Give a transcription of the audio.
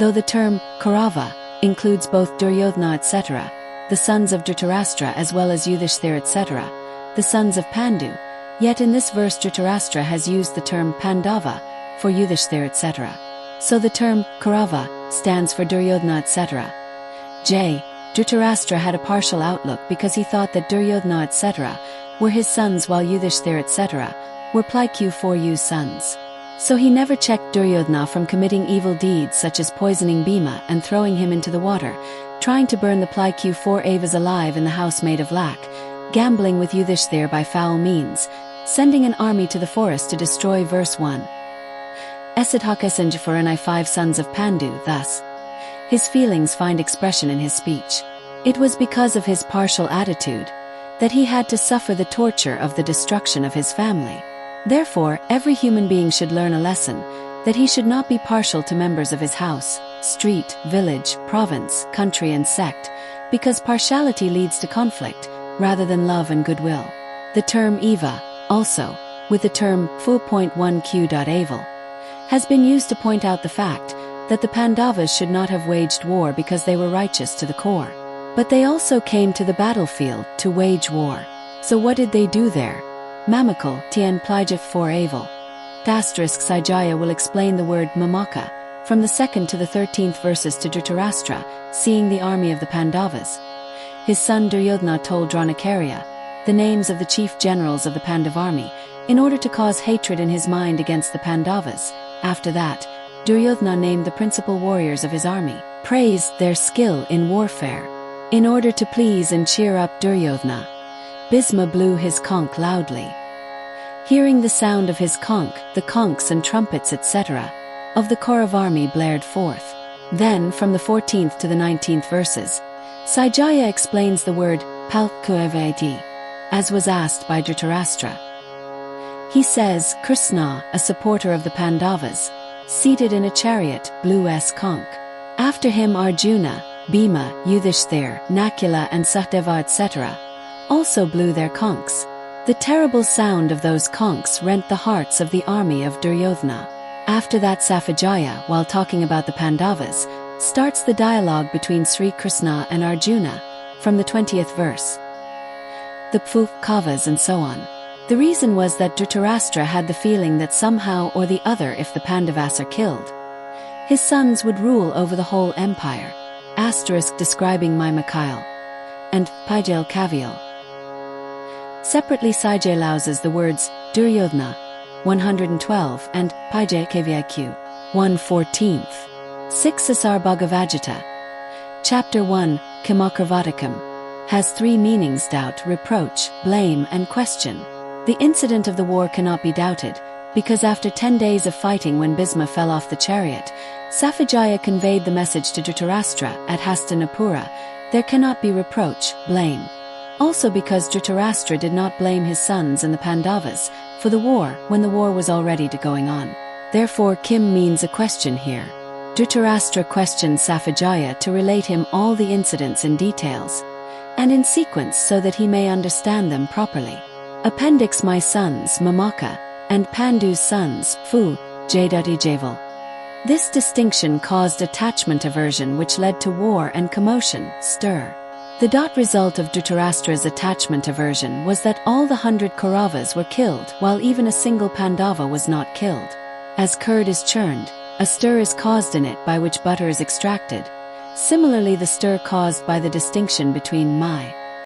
Though the term Kaurava includes both Duryodhana etc., the sons of Dhritarashtra as well as Yudhishthir etc., the sons of Pandu, yet in this verse Dhritarashtra has used the term Pandava for Yudhishthir etc. So the term Kaurava stands for Duryodhana etc. Dhritarashtra had a partial outlook because he thought that Duryodhana etc. were his sons while Yudhishthir etc. were Plyku-4U's sons. So he never checked Duryodhana from committing evil deeds such as poisoning Bhima and throwing him into the water, trying to burn the Plyku-4Avas alive in the house made of lac, gambling with Yudhishthir by foul means, sending an army to the forest to destroy verse 1. Esidhakesanjafuranai 5 sons of Pandu, thus. His feelings find expression in his speech. It was because of his partial attitude that he had to suffer the torture of the destruction of his family. Therefore, every human being should learn a lesson that he should not be partial to members of his house, street, village, province, country and sect, because partiality leads to conflict, rather than love and goodwill. The term Eva, also, with the term 4.1q.aval, has been used to point out the fact that the Pandavas should not have waged war because they were righteous to the core. But they also came to the battlefield to wage war. So what did they do there? Mamakal, Tien Plijaf 4Aval. Sajaya will explain the word Mamaka from the 2nd to the 13th verses to Dhritarashtra, seeing the army of the Pandavas. His son Duryodhana told Dronakarya the names of the chief generals of the Pandav army in order to cause hatred in his mind against the Pandavas. After that, Duryodhana named the principal warriors of his army, praised their skill in warfare. In order to please and cheer up Duryodhana, Bhisma blew his conch loudly. Hearing the sound of his conch, the conchs and trumpets etc. of the Kaurav army blared forth. Then, from the 14th to the 19th verses, Sajaya explains the word Palkuavati, as was asked by Dhritarashtra. He says, Krishna, a supporter of the Pandavas, seated in a chariot, blew his conch. After him Arjuna, Bhima, Yudhishthir, Nakula and Sahdeva etc. also blew their conchs. The terrible sound of those conchs rent the hearts of the army of Duryodhana. After that Safajaya, while talking about the Pandavas, starts the dialogue between Sri Krishna and Arjuna, from the 20th verse. The Pfu, Kavas and so on. The reason was that Dhritarashtra had the feeling that somehow or the other if the Pandavas are killed, his sons would rule over the whole empire. Describing my Mikhail. And Pijal Kavial. Separately Sajay louses the words Duryodhana 112 and Pijay Kviq 114. 6 Asar Bhagavajita. Chapter 1, Kimakarvatakam, has 3 meanings: doubt, reproach, blame and question. The incident of the war cannot be doubted, because after 10 days of fighting when Bhisma fell off the chariot, Safajaya conveyed the message to Dhritarashtra at Hastinapura, there cannot be reproach, blame. Also because Dhritarashtra did not blame his sons and the Pandavas for the war when the war was already going on. Therefore Kim means a question here. Dhritarashtra questions Safajaya to relate him all the incidents in details, and in sequence so that he may understand them properly. Appendix My sons, Mamaka, and Pandu's sons, Fu, Javal. This distinction caused attachment aversion which led to war and commotion, stir. The result of Dhritarashtra's attachment aversion was that all the 100 Kauravas were killed while even a single Pandava was not killed. As curd is churned, a stir is caused in it by which butter is extracted. Similarly the stir caused by the distinction between my